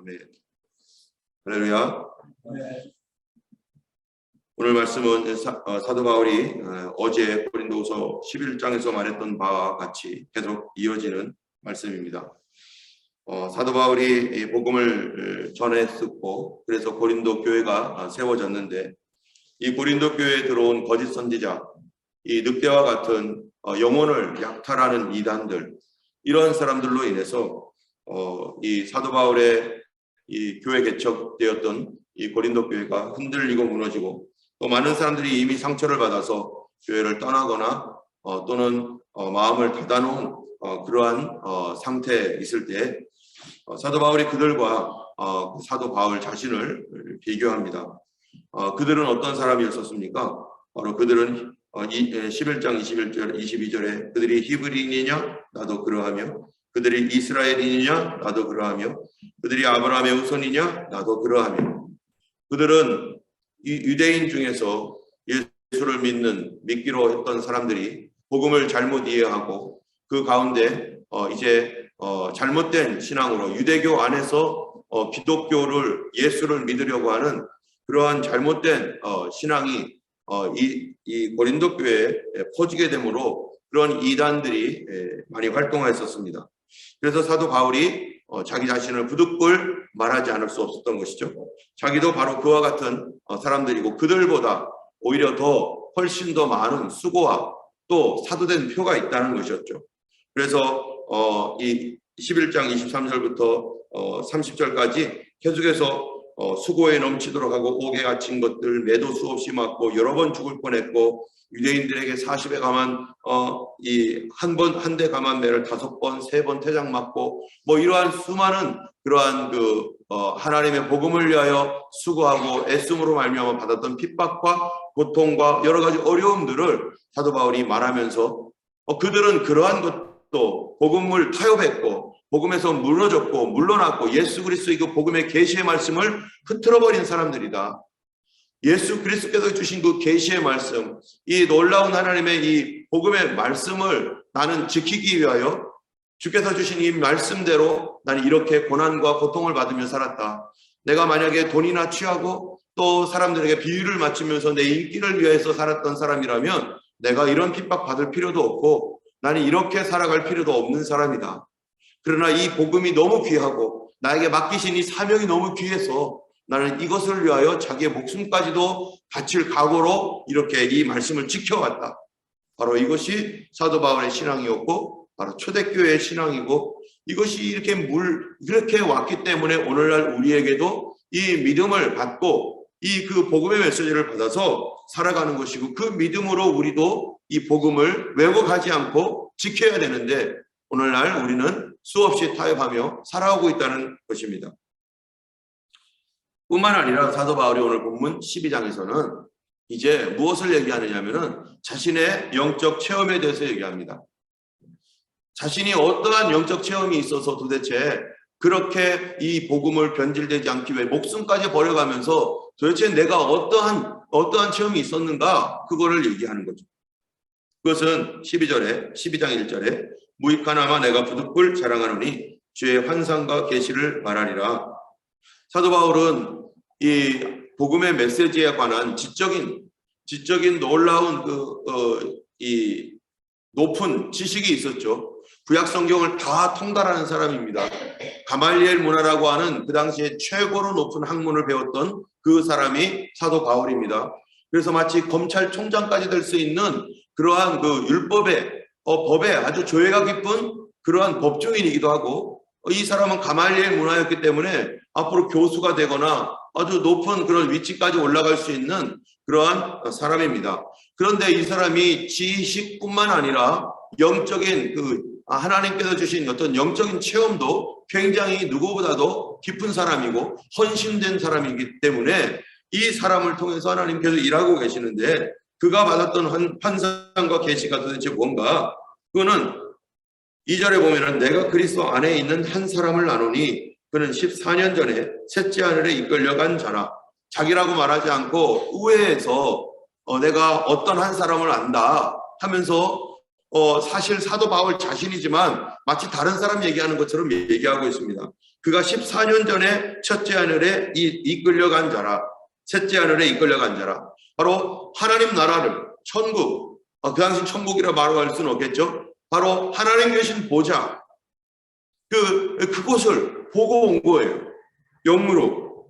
아멘. 할렐루야. 오늘 말씀은 사도 바울이 어제 고린도후서 11장에서 말했던 바와 같이 계속 이어지는 말씀입니다. 사도 바울이 이 복음을 전했었고, 그래서 고린도 교회가 세워졌는데, 이 고린도 교회에 들어온 거짓 선지자, 이 늑대와 같은 영혼을 약탈하는 이단들, 이런 사람들로 인해서 이 사도 바울의 이 교회 개척되었던 이 고린도 교회가 흔들리고 무너지고, 또 많은 사람들이 이미 상처를 받아서 교회를 떠나거나 또는 마음을 닫아놓은 그러한 상태에 있을 때 사도 바울이 그들과 사도 바울 자신을 비교합니다. 그들은 어떤 사람이었었습니까? 바로 그들은 11장 21절 22절에 그들이 히브리인이냐? 나도 그러하며, 그들이 이스라엘인이냐? 나도 그러하며, 그들이 아브라함의 후손이냐? 나도 그러하며. 그들은 이 유대인 중에서 예수를 믿기로 했던 사람들이 복음을 잘못 이해하고, 그 가운데 이제 잘못된 신앙으로 유대교 안에서 기독교를, 예수를 믿으려고 하는 그러한 잘못된 신앙이 이 고린도 교회에 퍼지게 되므로 그런 이단들이 많이 활동하였었습니다. 그래서 사도 바울이 자기 자신을 부득불 말하지 않을 수 없었던 것이죠. 자기도 바로 그와 같은 사람들이고, 그들보다 오히려 훨씬 더 많은 수고와 또 사도된 표가 있다는 것이었죠. 그래서 이 11장 23절부터 30절까지 계속해서 수고에 넘치도록 하고, 옥에 갇힌 것들 매도 수없이 맞고 여러 번 죽을 뻔했고, 유대인들에게 40에 감한 한 대 감한 매를 5번 3번 태장 맞고, 뭐 이러한 수많은 그러한 하나님의 복음을 위하여 수고하고 애씀으로 말미암아 받았던 핍박과 고통과 여러 가지 어려움들을 사도 바울이 말하면서 그들은 그러한 것도 복음을 타협했고, 복음에서 무너졌고 물러났고, 예수 그리스도의 그 복음의 계시의 말씀을 흐트러버린 사람들이다. 예수 그리스도께서 주신 그 계시의 말씀, 이 놀라운 하나님의 이 복음의 말씀을 나는 지키기 위하여 주께서 주신 이 말씀대로 나는 이렇게 고난과 고통을 받으며 살았다. 내가 만약에 돈이나 취하고 또 사람들에게 비유를 맞추면서 내 인기를 위해서 살았던 사람이라면 내가 이런 핍박 받을 필요도 없고 나는 이렇게 살아갈 필요도 없는 사람이다. 그러나 이 복음이 너무 귀하고 나에게 맡기신 이 사명이 너무 귀해서 나는 이것을 위하여 자기의 목숨까지도 바칠 각오로 이렇게 이 말씀을 지켜왔다. 바로 이것이 사도 바울의 신앙이었고, 바로 초대교회의 신앙이고, 이것이 이렇게 왔기 때문에 오늘날 우리에게도 이 믿음을 받고 이 그 복음의 메시지를 받아서 살아가는 것이고, 그 믿음으로 우리도 이 복음을 왜곡하지 않고 지켜야 되는데, 오늘날 우리는 수없이 타협하며 살아오고 있다는 것입니다. 뿐만 아니라 사도 바울이 오늘 본문 12장에서는 이제 무엇을 얘기하느냐면은 자신의 영적 체험에 대해서 얘기합니다. 자신이 어떠한 영적 체험이 있어서 도대체 그렇게 이 복음을 변질되지 않기 위해 목숨까지 버려가면서 도대체 내가 어떠한 체험이 있었는가, 그거를 얘기하는 거죠. 그것은 12장 1절에 무익하나마 내가 부득불 자랑하노니 주의 환상과 계시를 말하리라. 사도 바울은 이 복음의 메시지에 관한 지적인 놀라운 이 높은 지식이 있었죠. 구약 성경을 다 통달하는 사람입니다. 가말리엘 문화라고 하는 그 당시에 최고로 높은 학문을 배웠던 그 사람이 사도 바울입니다. 그래서 마치 검찰총장까지 될 수 있는 그러한 그 법에 아주 조예가 깊은 그러한 법조인이기도 하고, 이 사람은 가말리엘 문화였기 때문에 앞으로 교수가 되거나 아주 높은 그런 위치까지 올라갈 수 있는 그러한 사람입니다. 그런데 이 사람이 지식뿐만 아니라 영적인 하나님께서 주신 어떤 영적인 체험도 굉장히 누구보다도 깊은 사람이고 헌신된 사람이기 때문에 이 사람을 통해서 하나님께서 일하고 계시는데, 그가 받았던 환상과 계시가 도대체 뭔가? 그거는 2절에 보면은 내가 그리스도 안에 있는 한 사람을 아노니 그는 14년 전에 셋째 하늘에 이끌려간 자라. 자기라고 말하지 않고 우회해서 내가 어떤 한 사람을 안다 하면서 사실 사도 바울 자신이지만 마치 다른 사람 얘기하는 것처럼 얘기하고 있습니다. 그가 14년 전에 첫째 하늘에 이끌려간 자라. 셋째 하늘에 이끌려간 자라. 바로 하나님 나라를, 천국, 그 당시 천국이라 말할 수는 없겠죠. 바로 하나님 계신 보좌, 그곳을 보고 온 거예요. 영으로.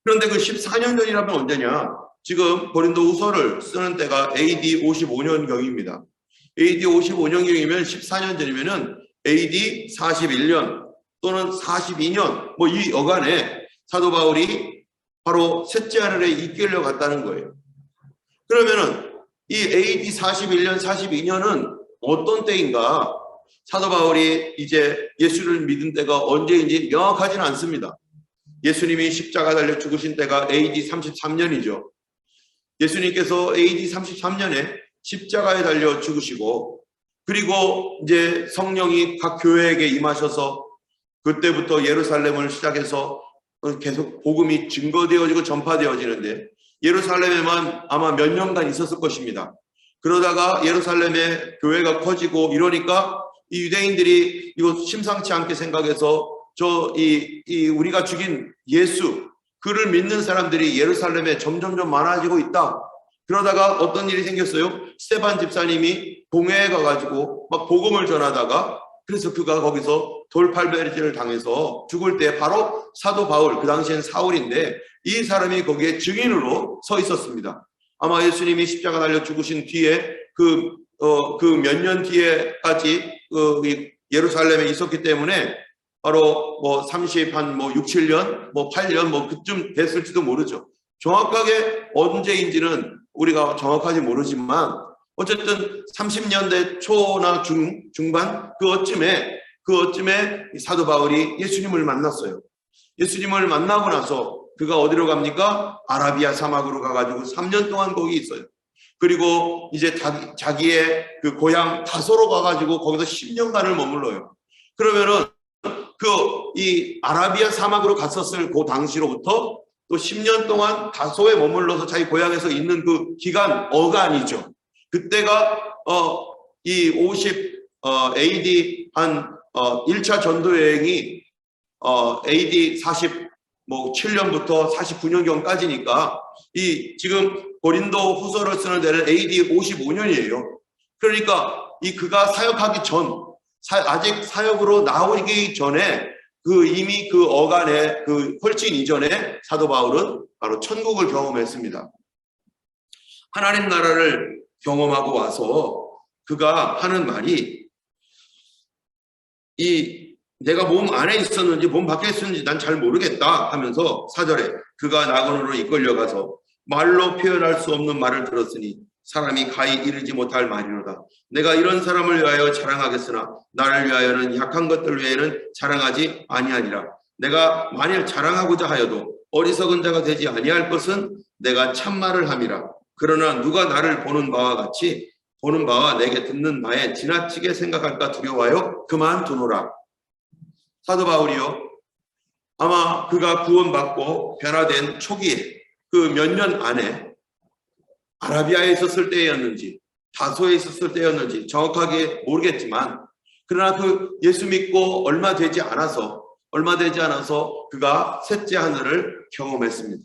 그런데 그 14년 전이라면 언제냐? 지금 고린도 후서를 쓰는 때가 AD 55년경입니다. AD 55년경이면 14년 전이면은 AD 41년 또는 42년 뭐 이 여간에 사도 바울이 바로 셋째 하늘에 이끌려 갔다는 거예요. 그러면은 이 AD 41년, 42년은 어떤 때인가? 사도 바울이 이제 예수를 믿은 때가 언제인지 명확하지는 않습니다. 예수님이 십자가 달려 죽으신 때가 AD 33년이죠. 예수님께서 AD 33년에 십자가에 달려 죽으시고, 그리고 이제 성령이 각 교회에게 임하셔서 그때부터 예루살렘을 시작해서 계속 복음이 증거되어지고 전파되어지는데, 예루살렘에만 아마 몇 년간 있었을 것입니다. 그러다가 예루살렘에 교회가 커지고 이러니까 이 유대인들이 이거 심상치 않게 생각해서 우리가 죽인 예수, 그를 믿는 사람들이 예루살렘에 점점점 많아지고 있다. 그러다가 어떤 일이 생겼어요? 스데반 집사님이 동해에 가가지고 막 복음을 전하다가, 그래서 그가 거기서 돌팔매질을 당해서 죽을 때 바로 사도 바울, 그 당시엔 사울인데 이 사람이 거기에 증인으로 서 있었습니다. 아마 예수님이 십자가 달려 죽으신 뒤에 그 몇 년 뒤에까지 예루살렘에 있었기 때문에 바로 뭐 6, 7년, 뭐 8년 뭐 그쯤 됐을지도 모르죠. 정확하게 언제인지는 우리가 정확하게 모르지만 어쨌든 30년대 초나 중반 그어쯤에 사도 바울이 예수님을 만났어요. 예수님을 만나고 나서 그가 어디로 갑니까? 아라비아 사막으로 가가지고 3년 동안 거기 있어요. 그리고 이제 자기의 그 고향 다소로 가가지고 거기서 10년간을 머물러요. 그러면은 이 아라비아 사막으로 갔었을 그 당시로부터 또 10년 동안 다소에 머물러서 자기 고향에서 있는 그 기간 어간이죠. 그때가 이 AD 한 1차 전도 여행이 AD 47년부터 49년경까지니까 이 지금 고린도 후서를 쓰는 데는 AD 55년이에요. 그러니까 그가 사역하기 전, 아직 사역으로 나오기 전에 이미 그 어간에 훨씬 이전에 사도 바울은 바로 천국을 경험했습니다. 하나님 나라를 경험하고 와서 그가 하는 말이, 내가 몸 안에 있었는지 몸 밖에 있었는지 난 잘 모르겠다 하면서 4절에 그가 낙원으로 이끌려가서 말로 표현할 수 없는 말을 들었으니 사람이 가히 이르지 못할 말이로다. 내가 이런 사람을 위하여 자랑하겠으나 나를 위하여는 약한 것들 외에는 자랑하지 아니하리라. 내가 만일 자랑하고자 하여도 어리석은 자가 되지 아니할 것은 내가 참말을 함이라. 그러나 누가 나를 보는 바와 내게 듣는 바에 지나치게 생각할까 두려워하여 그만두노라. 사도 바울이요, 아마 그가 구원받고 변화된 초기에 그 몇 년 안에 아라비아에 있었을 때였는지 다소에 있었을 때였는지 정확하게 모르겠지만, 그러나 예수 믿고 얼마 되지 않아서 그가 셋째 하늘을 경험했습니다.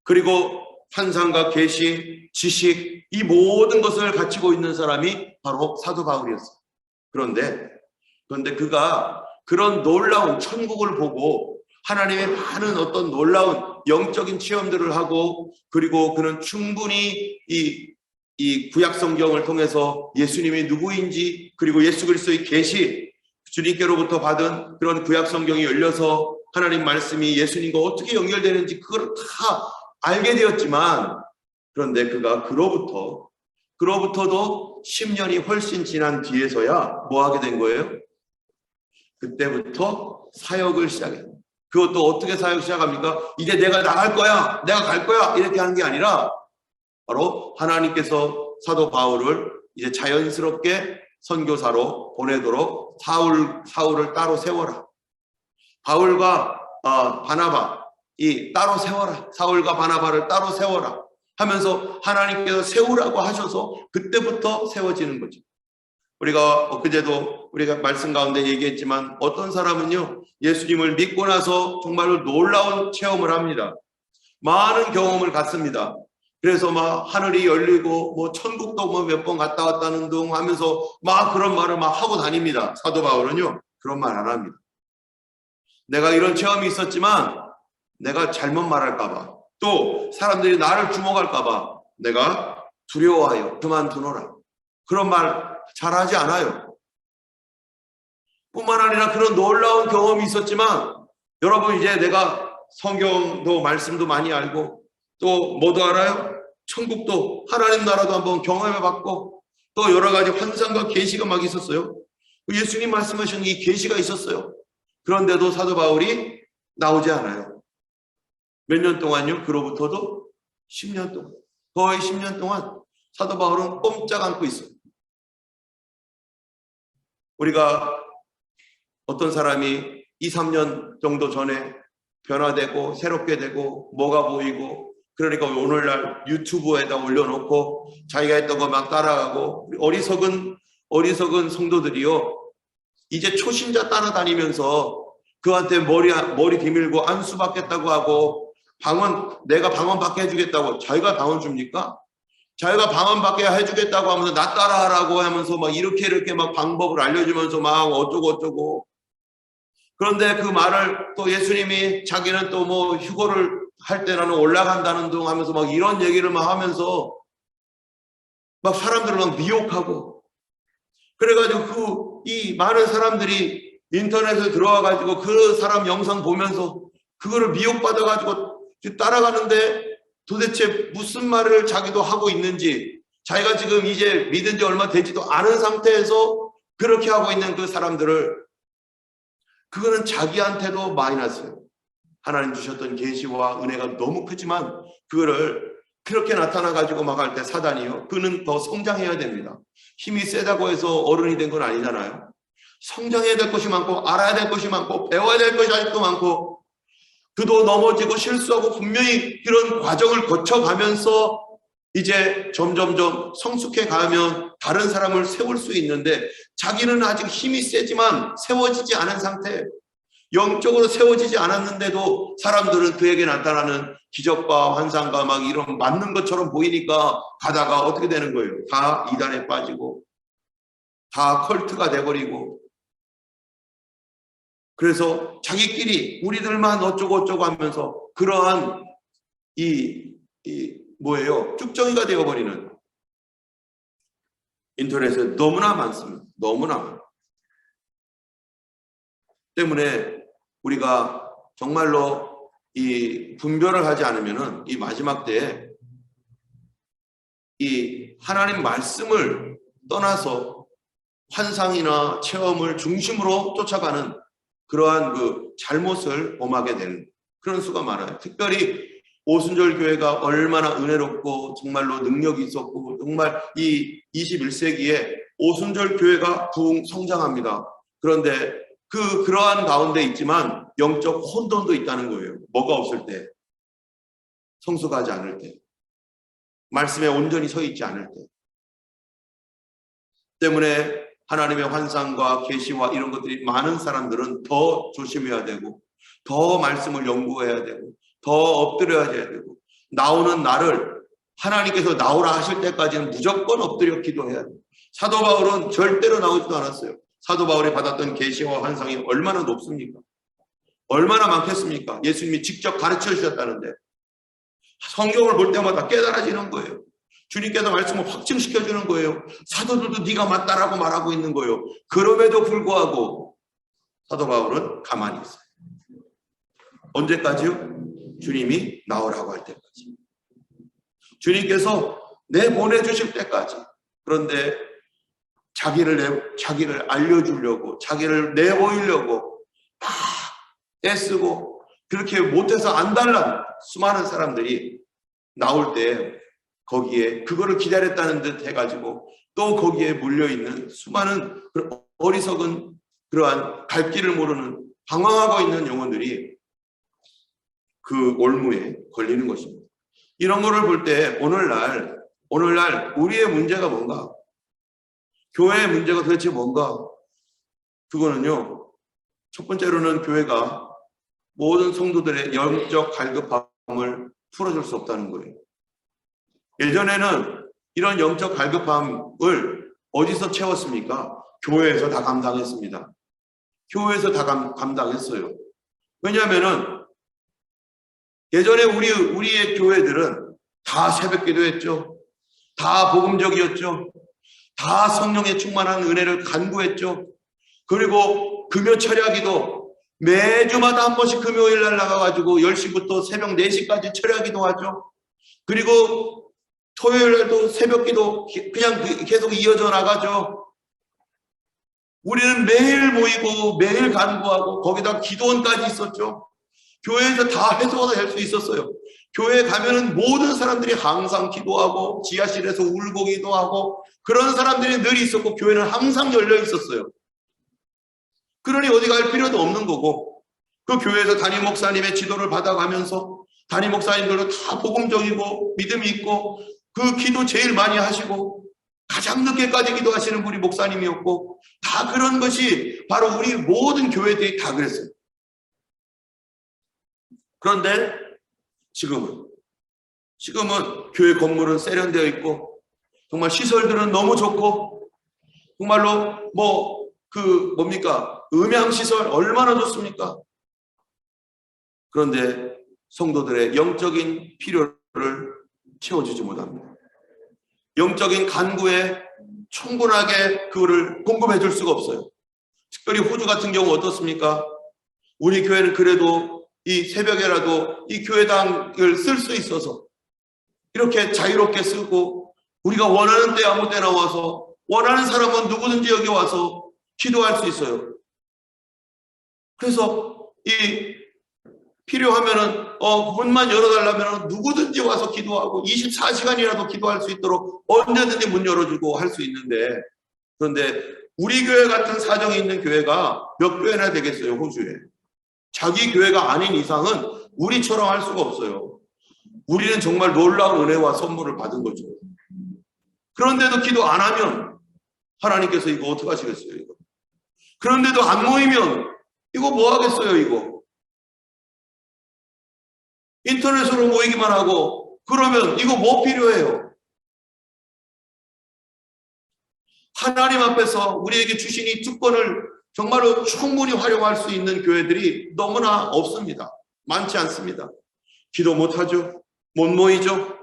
그리고 환상과 계시, 지식, 이 모든 것을 갖추고 있는 사람이 바로 사도 바울이었어요. 그런데 그가 그런 놀라운 천국을 보고 하나님의 많은 어떤 놀라운 영적인 체험들을 하고, 그리고 그는 충분히 이 구약 성경을 통해서 예수님이 누구인지, 그리고 예수 그리스도의 계시, 주님께로부터 받은 그런 구약 성경이 열려서 하나님 말씀이 예수님과 어떻게 연결되는지 그걸 다 알게 되었지만, 그런데 그가 그로부터도 10년이 훨씬 지난 뒤에서야 뭐 하게 된 거예요? 그때부터 사역을 시작해요. 그것도 어떻게 사역 시작합니까? 이제 내가 나갈 거야, 내가 갈 거야, 이렇게 하는 게 아니라 바로 하나님께서 사도 바울을 이제 자연스럽게 선교사로 보내도록 사울을 따로 세워라. 바울과 바나바 따로 세워라. 사울과 바나바를 따로 세워라 하면서 하나님께서 세우라고 하셔서 그때부터 세워지는 거죠. 우리가 그제도 우리가 말씀 가운데 얘기했지만 어떤 사람은요, 예수님을 믿고 나서 정말로 놀라운 체험을 합니다. 많은 경험을 갖습니다. 그래서 막 하늘이 열리고 뭐 천국도 뭐 몇 번 갔다 왔다는 둥 하면서 막 그런 말을 막 하고 다닙니다. 사도 바울은요, 그런 말 안 합니다. 내가 이런 체험이 있었지만 내가 잘못 말할까봐, 또 사람들이 나를 주목할까봐 내가 두려워하여 그만두노라, 그런 말 잘하지 않아요. 뿐만 아니라 그런 놀라운 경험이 있었지만, 여러분 이제 내가 성경도 말씀도 많이 알고 또 뭐도 알아요? 천국도 하나님 나라도 한번 경험해봤고 또 여러 가지 환상과 계시가 막 있었어요. 예수님 말씀하신 이 계시가 있었어요. 그런데도 사도 바울이 나오지 않아요. 몇 년 동안요? 그로부터도 10년 동안, 거의 10년 동안 사도 바울은 꼼짝 않고 있어요. 우리가 어떤 사람이 2, 3년 정도 전에 변화되고 새롭게 되고 뭐가 보이고, 그러니까 오늘날 유튜브에다 올려놓고 자기가 했던 거 막 따라가고, 어리석은 성도들이요, 이제 초신자 따라다니면서 그한테 머리 디밀고 안수 받겠다고 하고 내가 방언 받게 해주겠다고, 자기가 방언 줍니까? 자기가 방언 받게 해주겠다고 하면서 나 따라하라고 하면서 막 이렇게 막 방법을 알려주면서 막 어쩌고 그런데 그 말을 또 예수님이 자기는 또 뭐 휴거를 할 때라는 올라간다는 둥 하면서 막 이런 얘기를 막 하면서 막 사람들을 막 미혹하고, 그래가지고 이 많은 사람들이 인터넷에 들어와가지고 그 사람 영상 보면서 그거를 미혹받아가지고 따라가는데 도대체 무슨 말을 자기도 하고 있는지, 자기가 지금 이제 믿은 지 얼마 되지도 않은 상태에서 그렇게 하고 있는 그 사람들을, 그거는 자기한테도 마이너스예요. 하나님 주셨던 계시와 은혜가 너무 크지만 그거를 그렇게 나타나가지고 막 할 때 사단이요, 그는 더 성장해야 됩니다. 힘이 세다고 해서 어른이 된 건 아니잖아요. 성장해야 될 것이 많고 알아야 될 것이 많고 배워야 될 것이 아직도 많고, 그도 넘어지고 실수하고 분명히 그런 과정을 거쳐가면서 이제 점점점 성숙해 가면 다른 사람을 세울 수 있는데, 자기는 아직 힘이 세지만 세워지지 않은 상태, 영적으로 세워지지 않았는데도 사람들은 그에게 나타나는 기적과 환상과 막 이런 맞는 것처럼 보이니까 가다가 어떻게 되는 거예요? 다 이단에 빠지고 다 컬트가 돼버리고, 그래서 자기끼리 우리들만 어쩌고 하면서 그러한 쭉정이가 되어버리는, 인터넷에 너무나 많습니다. 너무나. 때문에 우리가 정말로 이 분별을 하지 않으면은 이 마지막 때에 이 하나님 말씀을 떠나서 환상이나 체험을 중심으로 쫓아가는 그러한 그 잘못을 범하게 되는 그런 수가 많아요. 특별히 오순절 교회가 얼마나 은혜롭고 정말로 능력이 있었고, 정말 이 21세기에 오순절 교회가 부흥 성장합니다. 그런데 그러한 가운데 있지만 영적 혼돈도 있다는 거예요. 뭐가 없을 때, 성숙하지 않을 때, 말씀에 온전히 서 있지 않을 때. 때문에 하나님의 환상과 계시와 이런 것들이 많은 사람들은 더 조심해야 되고, 더 말씀을 연구해야 되고, 더 엎드려야 되고, 나오는 날을 하나님께서 나오라 하실 때까지는 무조건 엎드려 기도해야 돼요. 사도 바울은 절대로 나오지도 않았어요. 사도 바울이 받았던 계시와 환상이 얼마나 높습니까? 얼마나 많겠습니까? 예수님이 직접 가르쳐 주셨다는데 성경을 볼 때마다 깨달아지는 거예요. 주님께서 말씀을 확증시켜 주는 거예요. 사도들도 네가 맞다라고 말하고 있는 거예요. 그럼에도 불구하고 사도 바울은 가만히 있어요. 언제까지요? 주님이 나오라고 할 때까지. 주님께서 내보내주실 때까지. 그런데 자기를 알려주려고, 자기를 내보이려고 다 애쓰고 그렇게 못해서 안달난 수많은 사람들이 나올 때 거기에 그거를 기다렸다는 듯 해가지고 또 거기에 물려있는 수많은 어리석은 그러한 갈 길을 모르는 방황하고 있는 영혼들이 그 올무에 걸리는 것입니다. 이런 거를 볼 때 오늘날 우리의 문제가 뭔가? 교회의 문제가 도대체 뭔가? 그거는요, 첫 번째로는 교회가 모든 성도들의 영적 갈급함을 풀어줄 수 없다는 거예요. 예전에는 이런 영적 갈급함을 어디서 채웠습니까? 교회에서 다 감당했습니다. 교회에서 다 감당했어요. 왜냐하면은 예전에 우리의 교회들은 다 새벽기도 했죠. 다 복음적이었죠. 다 성령의 충만한 은혜를 간구했죠. 그리고 금요 철야기도 매주마다 한 번씩 금요일 날 나가가지고 10시부터 새벽 4시까지 철야기도 하죠. 그리고 토요일 날도 새벽기도 그냥 계속 이어져 나가죠. 우리는 매일 모이고 매일 간구하고 거기다 기도원까지 있었죠. 교회에서 다 해소가 될 수 있었어요. 교회에 가면은 모든 사람들이 항상 기도하고 지하실에서 울고 기도하고 그런 사람들이 늘 있었고 교회는 항상 열려 있었어요. 그러니 어디 갈 필요도 없는 거고 그 교회에서 담임 목사님의 지도를 받아가면서 담임 목사님들도 다 복음적이고 믿음이 있고 그 기도 제일 많이 하시고 가장 늦게까지 기도하시는 분이 목사님이었고 다 그런 것이 바로 우리 모든 교회들이 다 그랬어요. 그런데 지금은 교회 건물은 세련되어 있고 정말 시설들은 너무 좋고 정말로 음향시설 얼마나 좋습니까? 그런데 성도들의 영적인 필요를 채워주지 못합니다. 영적인 간구에 충분하게 그거를 공급해 줄 수가 없어요. 특별히 호주 같은 경우 어떻습니까? 우리 교회는 그래도 이 새벽에라도 이 교회당을 쓸 수 있어서 이렇게 자유롭게 쓰고 우리가 원하는 때 아무 때나 와서 원하는 사람은 누구든지 여기 와서 기도할 수 있어요. 그래서 필요하면은 문만 열어달라면 누구든지 와서 기도하고 24시간이라도 기도할 수 있도록 언제든지 문 열어주고 할 수 있는데 그런데 우리 교회 같은 사정이 있는 교회가 몇 교회나 되겠어요, 호주에. 자기 교회가 아닌 이상은 우리처럼 할 수가 없어요. 우리는 정말 놀라운 은혜와 선물을 받은 거죠. 그런데도 기도 안 하면 하나님께서 이거 어떻게 하시겠어요, 이거. 그런데도 안 모이면 이거 뭐 하겠어요, 이거. 인터넷으로 모이기만 하고 그러면 이거 뭐 필요해요? 하나님 앞에서 우리에게 주신 이 특권을 정말로 충분히 활용할 수 있는 교회들이 너무나 없습니다. 많지 않습니다. 기도 못하죠. 못 모이죠.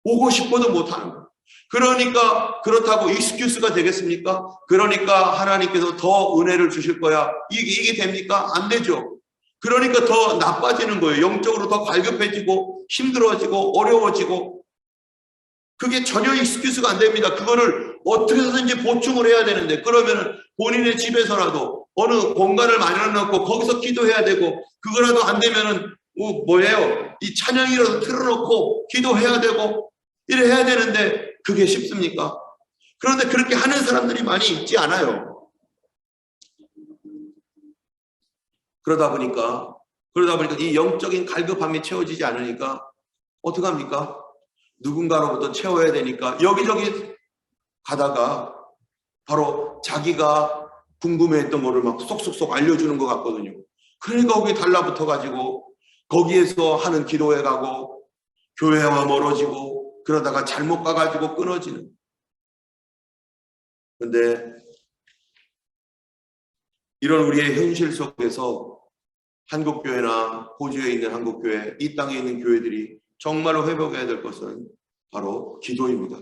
오고 싶어도 못하는 거예요. 그러니까 그렇다고 익스큐스가 되겠습니까? 그러니까 하나님께서 더 은혜를 주실 거야. 이게 됩니까? 안 되죠. 그러니까 더 나빠지는 거예요. 영적으로 더 갈급해지고 힘들어지고 어려워지고 그게 전혀 익스큐스가 안 됩니다. 그거를 어떻게 해서든지 보충을 해야 되는데 그러면 본인의 집에서라도 어느 공간을 마련해놓고 거기서 기도해야 되고 그거라도 안 되면은 뭐예요? 이 찬양이라도 틀어놓고 기도해야 되고 이래 해야 되는데 그게 쉽습니까? 그런데 그렇게 하는 사람들이 많이 있지 않아요. 그러다 보니까 이 영적인 갈급함이 채워지지 않으니까 어떻게 합니까? 누군가로부터 채워야 되니까 여기저기 가다가 바로 자기가 궁금해했던 거를 막 쏙쏙쏙 알려주는 것 같거든요. 그러니까 거기 달라붙어 가지고 거기에서 하는 기도회 가고 교회와 멀어지고 그러다가 잘못 가가지고 끊어지는. 그런데 이런 우리의 현실 속에서 한국교회나 호주에 있는 한국교회, 이 땅에 있는 교회들이 정말로 회복해야 될 것은 바로 기도입니다.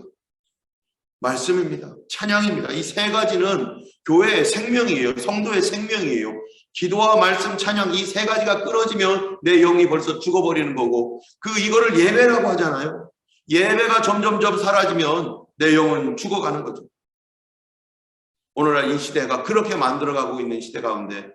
말씀입니다. 찬양입니다. 이 세 가지는 교회의 생명이에요. 성도의 생명이에요. 기도와 말씀, 찬양 이 세 가지가 끊어지면 내 영이 벌써 죽어버리는 거고 이거를 예배라고 하잖아요. 예배가 점점점 사라지면 내 영은 죽어가는 거죠. 오늘날 이 시대가 그렇게 만들어가고 있는 시대 가운데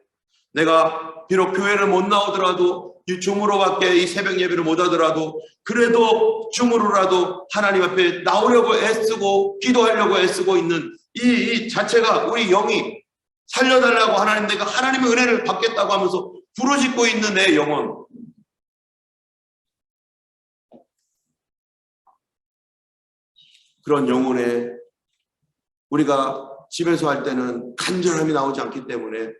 내가 비록 교회를 못 나오더라도 줌으로밖에 이 새벽 예배를 못 하더라도 그래도 줌으로라도 하나님 앞에 나오려고 애쓰고 기도하려고 애쓰고 있는 이 자체가 우리 영이 살려달라고 하나님 내가 하나님의 은혜를 받겠다고 하면서 부르짖고 있는 내 영혼 그런 영혼의 우리가 집에서 할 때는 간절함이 나오지 않기 때문에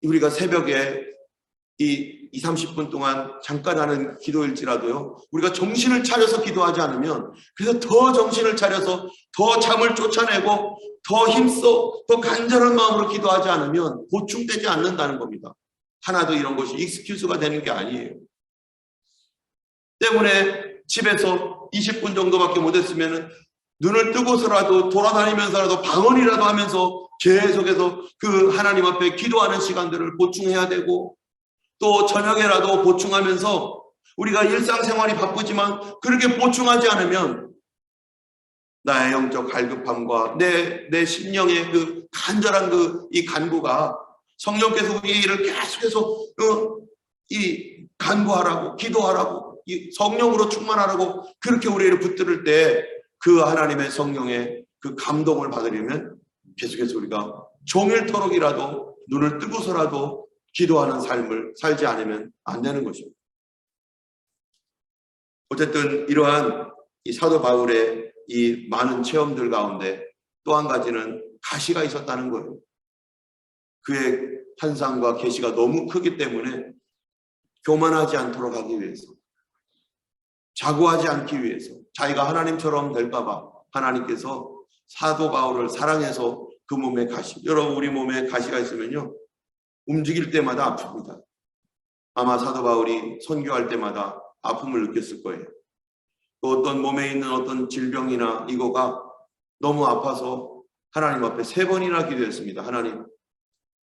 우리가 새벽에 이 30분 동안 잠깐 하는 기도일지라도요, 우리가 정신을 차려서 기도하지 않으면, 그래서 더 정신을 차려서 더 잠을 쫓아내고 더 힘써 더 간절한 마음으로 기도하지 않으면 보충되지 않는다는 겁니다. 하나도 이런 것이 익스큐즈가 되는 게 아니에요. 때문에 집에서 20분 정도밖에 못했으면 눈을 뜨고서라도 돌아다니면서라도 방언이라도 하면서 계속해서 그 하나님 앞에 기도하는 시간들을 보충해야 되고, 또 저녁에라도 보충하면서, 우리가 일상생활이 바쁘지만 그렇게 보충하지 않으면 나의 영적 갈급함과 내 심령의 그 간절한 이 간구가, 성령께서 우리를 계속해서 이 간구하라고, 기도하라고, 이 성령으로 충만하라고 그렇게 우리를 붙들을 때, 그 하나님의 성령의 그 감동을 받으려면 계속해서 우리가 종일토록이라도 눈을 뜨고서라도 기도하는 삶을 살지 않으면 안 되는 것입니다. 어쨌든 이러한 이 사도 바울의 이 많은 체험들 가운데 또 한 가지는 가시가 있었다는 거예요. 그의 환상과 계시가 너무 크기 때문에 교만하지 않도록 하기 위해서, 자고하지 않기 위해서, 자기가 하나님처럼 될까 봐 하나님께서 사도 바울을 사랑해서 그 몸에 가시, 여러분 우리 몸에 가시가 있으면요 움직일 때마다 아픕니다. 아마 사도 바울이 선교할 때마다 아픔을 느꼈을 거예요. 또 어떤 몸에 있는 어떤 질병이나 이거가 너무 아파서 하나님 앞에 3번이나 기도했습니다. 하나님,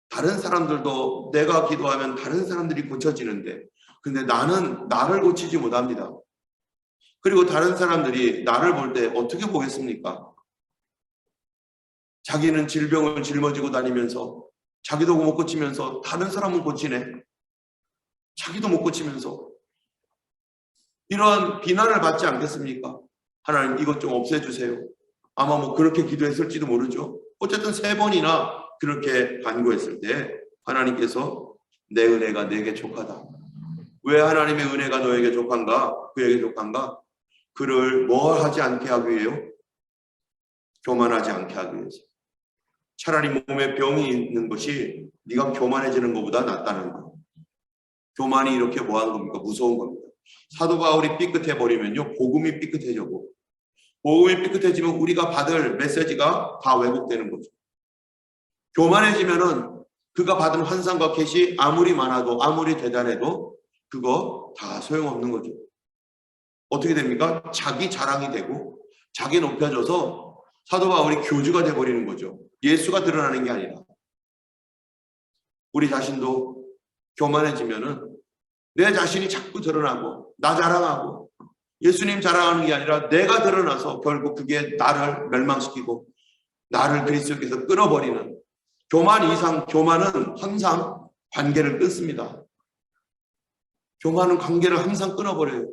다른 사람들도 내가 기도하면 다른 사람들이 고쳐지는데, 근데 나는 나를 고치지 못합니다. 그리고 다른 사람들이 나를 볼 때 어떻게 보겠습니까? 자기는 질병을 짊어지고 다니면서 자기도 못 고치면서 다른 사람은 고치네, 자기도 못 고치면서, 이러한 비난을 받지 않겠습니까? 하나님 이것 좀 없애주세요. 아마 뭐 그렇게 기도했을지도 모르죠. 어쨌든 3번이나 그렇게 간구했을 때 하나님께서 내 은혜가 내게 족하다. 왜 하나님의 은혜가 너에게 족한가? 그에게 족한가? 그를 뭐 하지 않게 하기 위해요? 교만하지 않게 하기 위해서. 차라리 몸에 병이 있는 것이 네가 교만해지는 것보다 낫다는 거예요. 교만이 이렇게 뭐 하는 겁니까? 무서운 겁니다. 사도 바울이 삐끗해 버리면요 복음이 삐끗해지고, 복음이 삐끗해지면 우리가 받을 메시지가 다 왜곡되는 거죠. 교만해지면은 그가 받은 환상과 계시 아무리 많아도 아무리 대단해도 그거 다 소용없는 거죠. 어떻게 됩니까? 자기 자랑이 되고 자기 높여져서 사도 바울이 교주가 돼버리는 거죠. 예수가 드러나는 게 아니라. 우리 자신도 교만해지면은 내 자신이 자꾸 드러나고 나 자랑하고 예수님 자랑하는 게 아니라 내가 드러나서 결국 그게 나를 멸망시키고 나를 그리스도께서 끊어버리는, 교만은 항상 관계를 끊습니다. 교만은 관계를 항상 끊어버려요.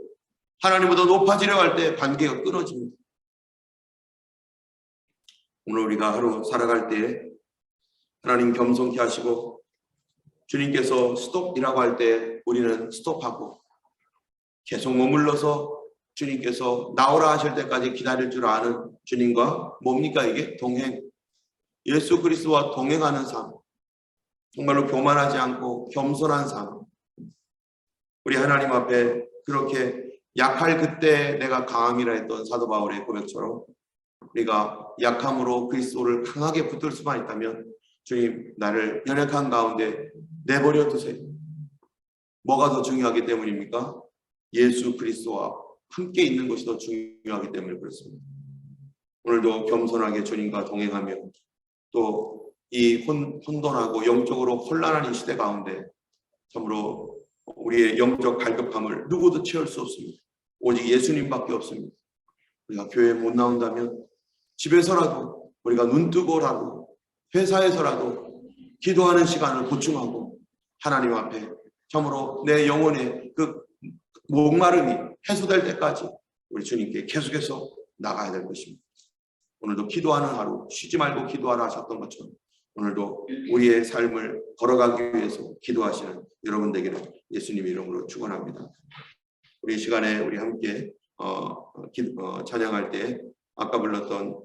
하나님보다 높아지려고 할 때 관계가 끊어집니다. 오늘 우리가 하루 살아갈 때 하나님 겸손케 하시고 주님께서 스톱이라고 할 때 우리는 스톱하고 계속 머물러서 주님께서 나오라 하실 때까지 기다릴 줄 아는 주님과 뭡니까 이게? 동행. 예수 그리스도와 동행하는 삶. 정말로 교만하지 않고 겸손한 삶. 우리 하나님 앞에 그렇게 약할 그때 내가 강함이라 했던 사도 바울의 고백처럼 우리가 약함으로 그리스도를 강하게 붙들 수만 있다면 주님 나를 연약한 가운데 내버려 두세요. 뭐가 더 중요하기 때문입니까? 예수 그리스도와 함께 있는 것이 더 중요하기 때문에 그렇습니다. 오늘도 겸손하게 주님과 동행하며 또 이 혼돈하고 영적으로 혼란한 이 시대 가운데 참으로 우리의 영적 갈급함을 누구도 채울 수 없습니다. 오직 예수님밖에 없습니다. 우리가 교회에 못 나온다면 집에서라도 우리가 눈 뜨고라도 회사에서라도 기도하는 시간을 보충하고 하나님 앞에 참으로 내 영혼의 그 목마름이 해소될 때까지 우리 주님께 계속해서 나가야 될 것입니다. 오늘도 기도하는 하루, 쉬지 말고 기도하라 하셨던 것처럼 오늘도 우리의 삶을 걸어가기 위해서 기도하시는 여러분 되기를 예수님 이름으로 축원합니다. 우리 시간에 우리 함께 찬양할 때 아까 불렀던